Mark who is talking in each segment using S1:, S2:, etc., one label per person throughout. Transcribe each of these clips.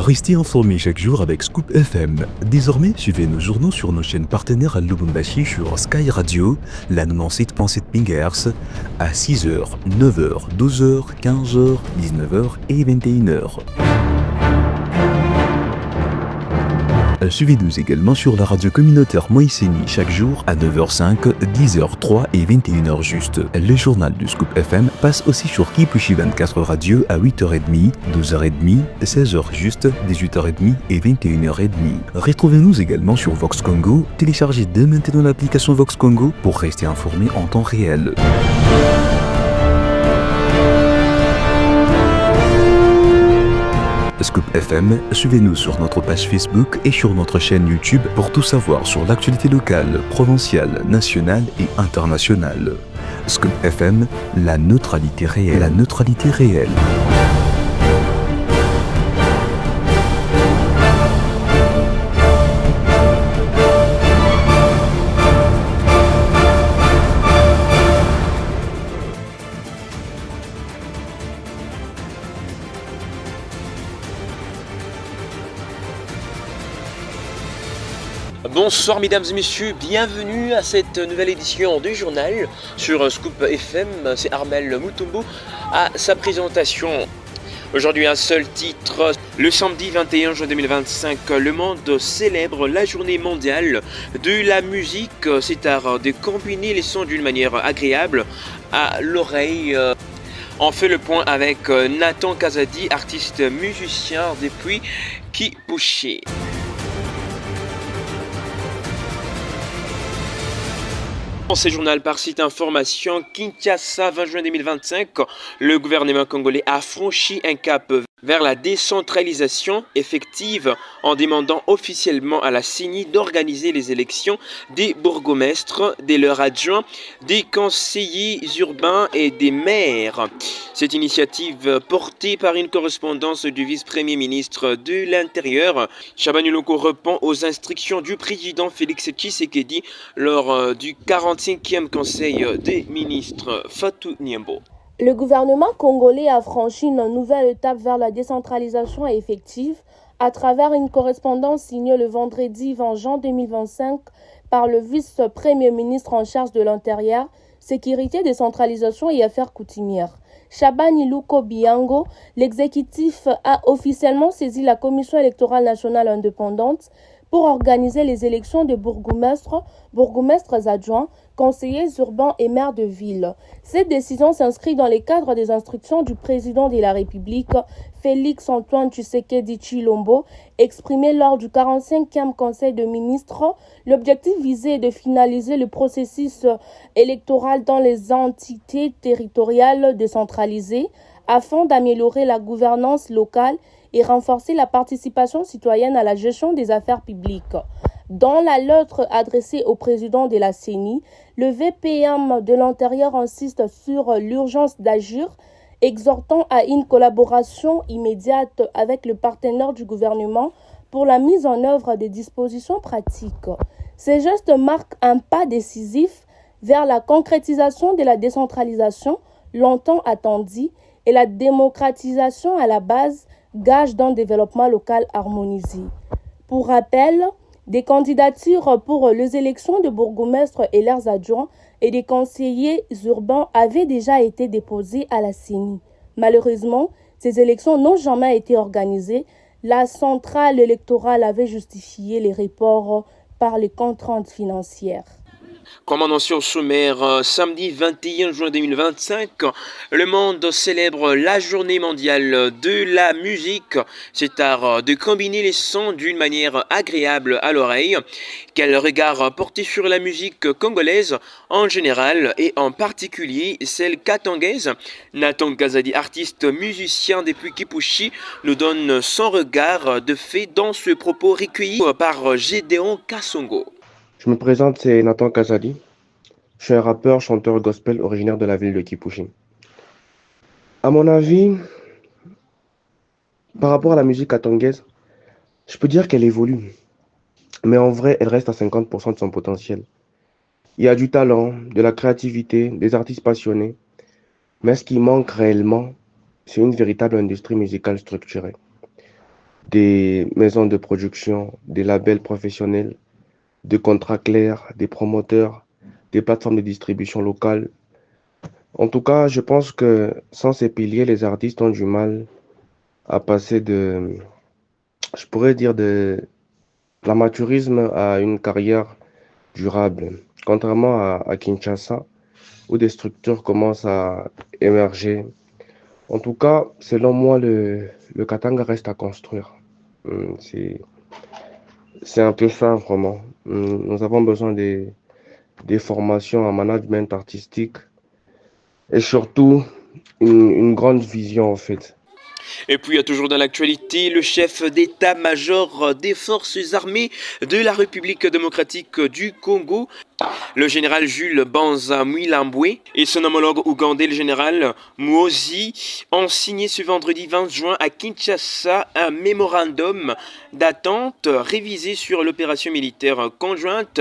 S1: Restez informés chaque jour avec Scoop FM. Désormais, suivez nos journaux sur nos chaînes partenaires à Lubumbashi sur Sky Radio, la 97.7 MHz, à 6h, 9h, 12h, 15h, 19h et 21h. Suivez-nous également sur la radio communautaire Moïseni chaque jour à 9h05, 10h03 et 21h juste. Le journal du Scoop FM passe aussi sur Kipushi 24 Radio à 8h30, 12h30, 16h juste, 18h30 et 21h30. Retrouvez-nous également sur Vox Congo. Téléchargez dès maintenant l'application Vox Congo pour rester informé en temps réel. Scoop FM, suivez-nous sur notre page Facebook et sur notre chaîne YouTube pour tout savoir sur l'actualité locale, provinciale, nationale et internationale. Scoop FM, la neutralité réelle. La neutralité réelle.
S2: Bonsoir mesdames et messieurs, bienvenue à cette nouvelle édition du journal sur Scoop FM. C'est Armel Mutombo à sa présentation. Aujourd'hui un seul titre. Le samedi 21 juin 2025, le monde célèbre la journée mondiale de la musique. C'est art de combiner les sons d'une manière agréable à l'oreille. On fait le point avec Nathan Kazadi, artiste musicien depuis Kipushi. Dans ce journal par site information, Kinshasa, 20 juin 2025, le gouvernement congolais a franchi un cap vers la décentralisation effective en demandant officiellement à la CENI d'organiser les élections des bourgmestres, des leurs adjoints, des conseillers urbains et des maires. Cette initiative portée par une correspondance du vice-premier ministre de l'Intérieur, Chabani Loko, répond aux instructions du président Félix Tshisekedi lors du 45e Conseil des ministres. Fatou Niembo.
S3: Le gouvernement congolais a franchi une nouvelle étape vers la décentralisation effective à travers une correspondance signée le vendredi 20 juin 2025 par le vice-premier ministre en charge de l'Intérieur, Sécurité, Décentralisation et Affaires coutumières. Chabani Luko Biango, l'exécutif a officiellement saisi la Commission électorale nationale indépendante pour organiser les élections de bourgmestres, bourgmestres adjoints, conseillers urbains et maires de ville. Cette décision s'inscrit dans le cadre des instructions du président de la République, Félix-Antoine Tshisekedi Tshilombo, exprimées lors du 45e Conseil de ministres. L'objectif visé est de finaliser le processus électoral dans les entités territoriales décentralisées afin d'améliorer la gouvernance locale et renforcer la participation citoyenne à la gestion des affaires publiques. Dans la lettre adressée au président de la CENI, le VPM de l'Intérieur insiste sur l'urgence d'agir, exhortant à une collaboration immédiate avec le partenaire du gouvernement pour la mise en œuvre des dispositions pratiques. Ces gestes marquent un pas décisif vers la concrétisation de la décentralisation longtemps attendue et la démocratisation à la base, gage d'un développement local harmonisé. Pour rappel, des candidatures pour les élections de bourgmestres et leurs adjoints et des conseillers urbains avaient déjà été déposées à la CENI. Malheureusement, ces élections n'ont jamais été organisées. La centrale électorale avait justifié les reports par les contraintes financières.
S2: Comme annoncé au sommaire, samedi 21 juin 2025, le monde célèbre la journée mondiale de la musique. C'est art de combiner les sons d'une manière agréable à l'oreille. Quel regard porter sur la musique congolaise en général et en particulier celle katangaise? Nathan Kazadi, artiste musicien depuis Kipushi, nous donne son regard de fait dans ce propos recueilli par Gédéon Kassongo.
S4: Je me présente, c'est Nathan Kazadi. Je suis un rappeur, chanteur gospel originaire de la ville de Kipushi. À mon avis, par rapport à la musique katangaise, je peux dire qu'elle évolue. Mais en vrai, elle reste à 50% de son potentiel. Il y a du talent, de la créativité, des artistes passionnés. Mais ce qui manque réellement, c'est une véritable industrie musicale structurée. des maisons de production, des labels professionnels, des contrats clairs, des promoteurs, des plateformes de distribution locales. En tout cas, je pense que sans ces piliers, les artistes ont du mal à passer je pourrais dire, de l'amateurisme à une carrière durable. Contrairement à Kinshasa, où des structures commencent à émerger. En tout cas, selon moi, le Katanga reste à construire. C'est un peu ça, vraiment. Nous avons besoin des formations en management artistique et surtout une grande vision, en fait.
S2: Et puis, il y a toujours dans l'actualité le chef d'état-major des forces armées de la République démocratique du Congo, le général Jules Banza Mwilambwe, et son homologue ougandais, le général Muhoozi, ont signé ce vendredi 20 juin à Kinshasa un mémorandum d'attente révisé sur l'opération militaire conjointe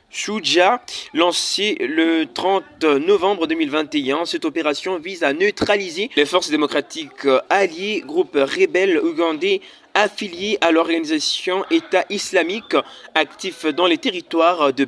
S2: Shuja, lancée le 30 novembre 2021. Cette opération vise à neutraliser les forces démocratiques alliées, groupes rebelles ougandais affiliés à l'organisation État islamique, actifs dans les territoires de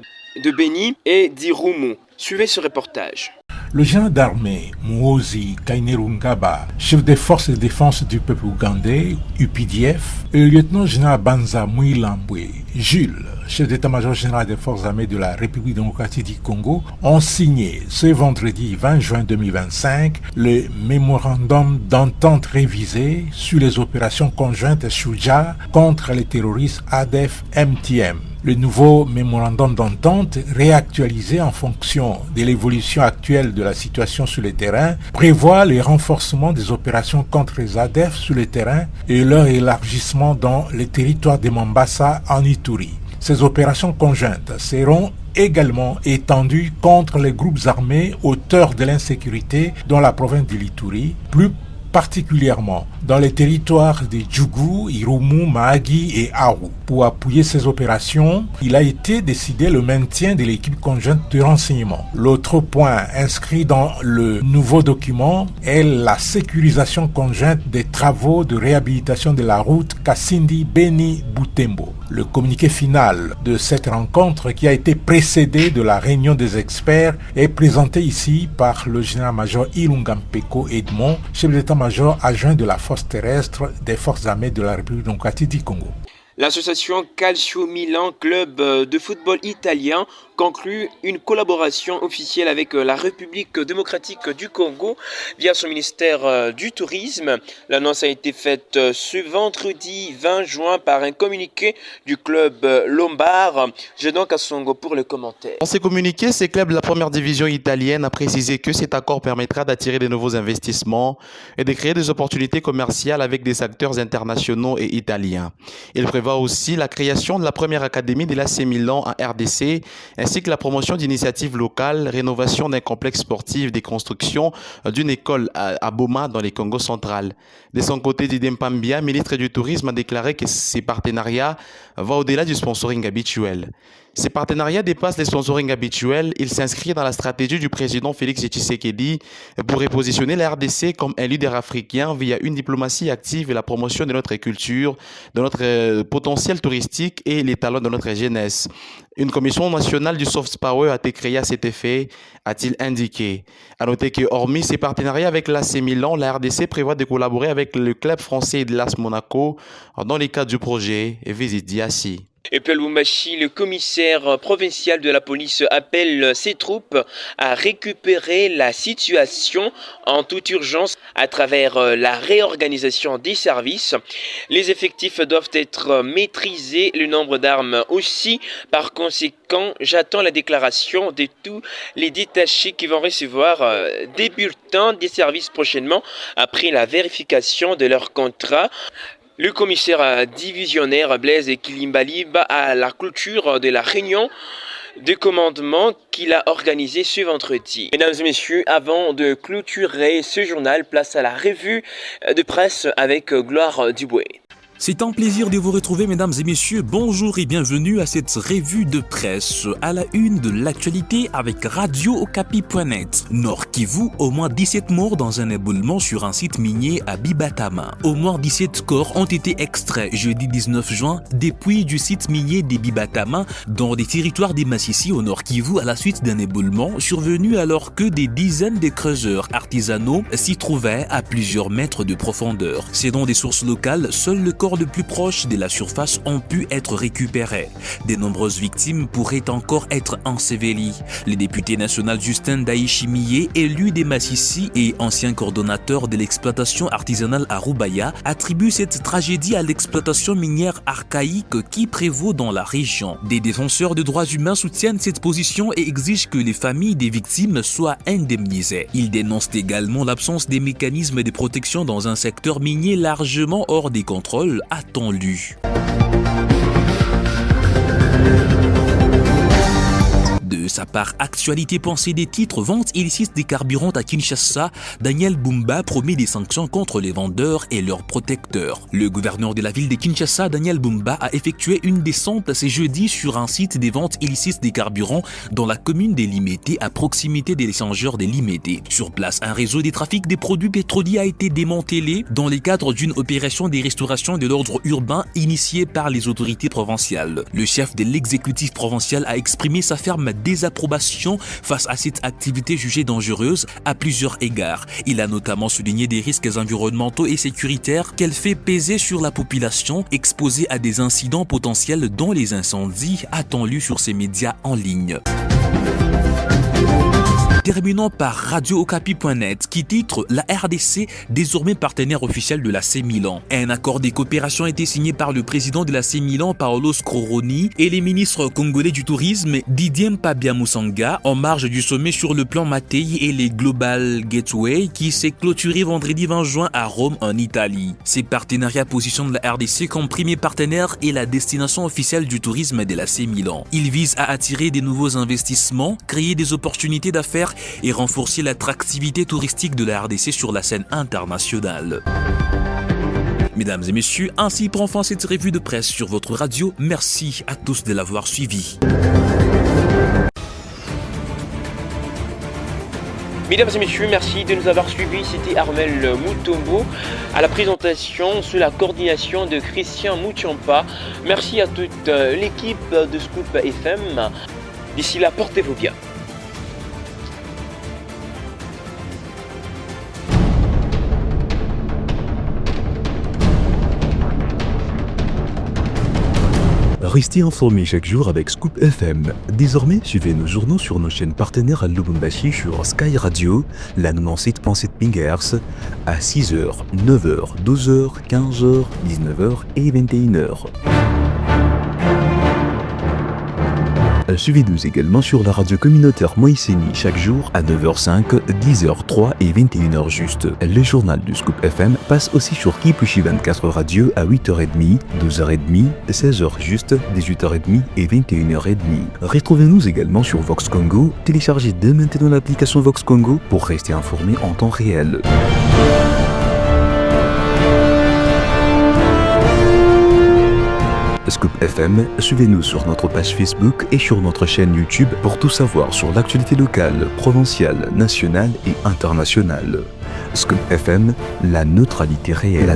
S2: Beni et d'Irumu. Suivez ce reportage.
S5: Le général d'armée Muhoozi Kainerugaba, chef des forces de défense du peuple ougandais, UPDF, et le lieutenant-général Banza Mwilambwe, Jules, chef d'état-major général des forces armées de la République démocratique du Congo, ont signé ce vendredi 20 juin 2025 le mémorandum d'entente révisé sur les opérations conjointes Shuja contre les terroristes ADF-MTM. Le nouveau mémorandum d'entente, réactualisé en fonction de l'évolution actuelle de la situation sur le terrain, prévoit le renforcement des opérations contre les ADF sur le terrain et leur élargissement dans les territoires de Mombasa en Ituri. Ces opérations conjointes seront également étendues contre les groupes armés auteurs de l'insécurité dans la province de l'Ituri, plus particulièrement dans les territoires de Djougou, Irumu, Mahagi et Aru. Pour appuyer ces opérations, il a été décidé le maintien de l'équipe conjointe de renseignement. L'autre point inscrit dans le nouveau document est la sécurisation conjointe des travaux de réhabilitation de la route Kassindi-Beni-Butembo. Le communiqué final de cette rencontre, qui a été précédé de la réunion des experts, est présenté ici par le général-major Ilungampeko Edmond, chef d'état-major adjoint de la force terrestre des forces armées de la République démocratique du Congo.
S2: L'association Calcio Milan, club de football italien, conclut une collaboration officielle avec la République démocratique du Congo via son ministère du Tourisme. L'annonce a été faite ce vendredi 20 juin par un communiqué du club lombard. J'ai donc à Songo pour le commentaire.
S6: Dans ces communiqués, ces clubs de la première division italienne a précisé que cet accord permettra d'attirer de nouveaux investissements et de créer des opportunités commerciales avec des acteurs internationaux et italiens. Il prévoit aussi la création de la première académie de l'AC Milan en RDC, ainsi que la promotion d'initiatives locales, rénovation d'un complexe sportif, des constructions d'une école à Boma dans les Congo central. De son côté, Didier Mpambia, ministre du Tourisme, a déclaré que ces partenariats vont au-delà du sponsoring habituel. Ces partenariats dépassent les sponsorings habituels. Ils s'inscrivent dans la stratégie du président Félix Tshisekedi pour repositionner la RDC comme un leader africain via une diplomatie active et la promotion de notre culture, de notre potentiel touristique et les talents de notre jeunesse. Une commission nationale du soft power a été créée à cet effet, a-t-il indiqué. À noter que, hormis ces partenariats avec l'AC Milan, la RDC prévoit de collaborer avec le club français de l'AS Monaco dans le cadre du projet Visite Diassi.
S2: Et puis Lubumbashi, le commissaire provincial de la police appelle ses troupes à récupérer la situation en toute urgence à travers la réorganisation des services. Les effectifs doivent être maîtrisés, le nombre d'armes aussi. Par conséquent, j'attends la déclaration de tous les détachés qui vont recevoir des bulletins des services prochainement après la vérification de leur contrat. Le commissaire divisionnaire Blaise Kilimbalib à la clôture de la réunion de commandement qu'il a organisée ce vendredi. Mesdames et messieurs, avant de clôturer ce journal, place à la revue de presse avec Gloire Duboué.
S7: C'est un plaisir de vous retrouver, mesdames et messieurs. Bonjour et bienvenue à cette revue de presse à la une de l'actualité avec Radio-Okapi.net. Nord Kivu, au moins 17 morts dans un éboulement sur un site minier à Bibatama. Au moins 17 corps ont été extraits jeudi 19 juin des puits du site minier des Bibatama dans des territoires des Massissi au Nord Kivu à la suite d'un éboulement survenu alors que des dizaines de creuseurs artisanaux s'y trouvaient à plusieurs mètres de profondeur. Selon des sources locales, seul le corps le plus proche de la surface ont pu être récupérés. De nombreuses victimes pourraient encore être ensevelies. Le député national Justin Daïchimiye, élu des Massissi et ancien coordonnateur de l'exploitation artisanale à Rubaya, attribue cette tragédie à l'exploitation minière archaïque qui prévaut dans la région. Des défenseurs de droits humains soutiennent cette position et exigent que les familles des victimes soient indemnisées. Ils dénoncent également l'absence des mécanismes de protection dans un secteur minier largement hors des contrôles attendu. De sa part, Actualité Pensée des titres, vente illicite des carburants à Kinshasa, Daniel Bumba promet des sanctions contre les vendeurs et leurs protecteurs. Le gouverneur de la ville de Kinshasa, Daniel Bumba, a effectué une descente ce jeudi sur un site des ventes illicites des carburants dans la commune de Limete, à proximité de l'échangeur de Limete. Sur place, un réseau de trafic des produits pétroliers a été démantelé dans le cadre d'une opération de restauration de l'ordre urbain initiée par les autorités provinciales. Le chef de l'exécutif provincial a exprimé sa ferme désapprobation face à cette activité jugée dangereuse à plusieurs égards. Il a notamment souligné des risques environnementaux et sécuritaires qu'elle fait peser sur la population exposée à des incidents potentiels dont les incendies, a-t-on lu sur ses médias en ligne. Terminons par Radio-Okapi.net qui titre « La RDC, désormais partenaire officiel de l'AC Milan ». Un accord de coopération a été signé par le président de l'AC Milan, Paolo Scroroni, et les ministres congolais du tourisme, Didier Mpabiamusanga, en marge du sommet sur le plan Mattei et les Global Gateway qui s'est clôturé vendredi 20 juin à Rome, en Italie. Ces partenariats positionnent la RDC comme premier partenaire et la destination officielle du tourisme de l'AC Milan. Ils visent à attirer des nouveaux investissements, créer des opportunités d'affaires et renforcer l'attractivité touristique de la RDC sur la scène internationale. Mesdames et messieurs, ainsi prend fin cette revue de presse sur votre radio. Merci à tous de l'avoir suivi.
S2: Mesdames et messieurs, merci de nous avoir suivis. C'était Armel Mutombo à la présentation sous la coordination de Christian Mouchampa. Merci à toute l'équipe de Scoop FM. D'ici là, portez-vous bien.
S1: Restez informés chaque jour avec Scoop FM. Désormais, suivez nos journaux sur nos chaînes partenaires à Lubumbashi sur Sky Radio, la 97.7 MHz, à 6h, 9h, 12h, 15h, 19h et 21h. Suivez-nous également sur la radio communautaire Moïseni chaque jour à 9h05, 10h03 et 21h juste. Le journal du Scoop FM passe aussi sur Kipushi 24 Radio à 8h30, 12h30, 16h juste, 18h30 et 21h30. Retrouvez-nous également sur Vox Congo. Téléchargez dès maintenant l'application Vox Congo pour rester informé en temps réel. Scoop FM, suivez-nous sur notre page Facebook et sur notre chaîne YouTube pour tout savoir sur l'actualité locale, provinciale, nationale et internationale. Scoop FM, la neutralité réelle.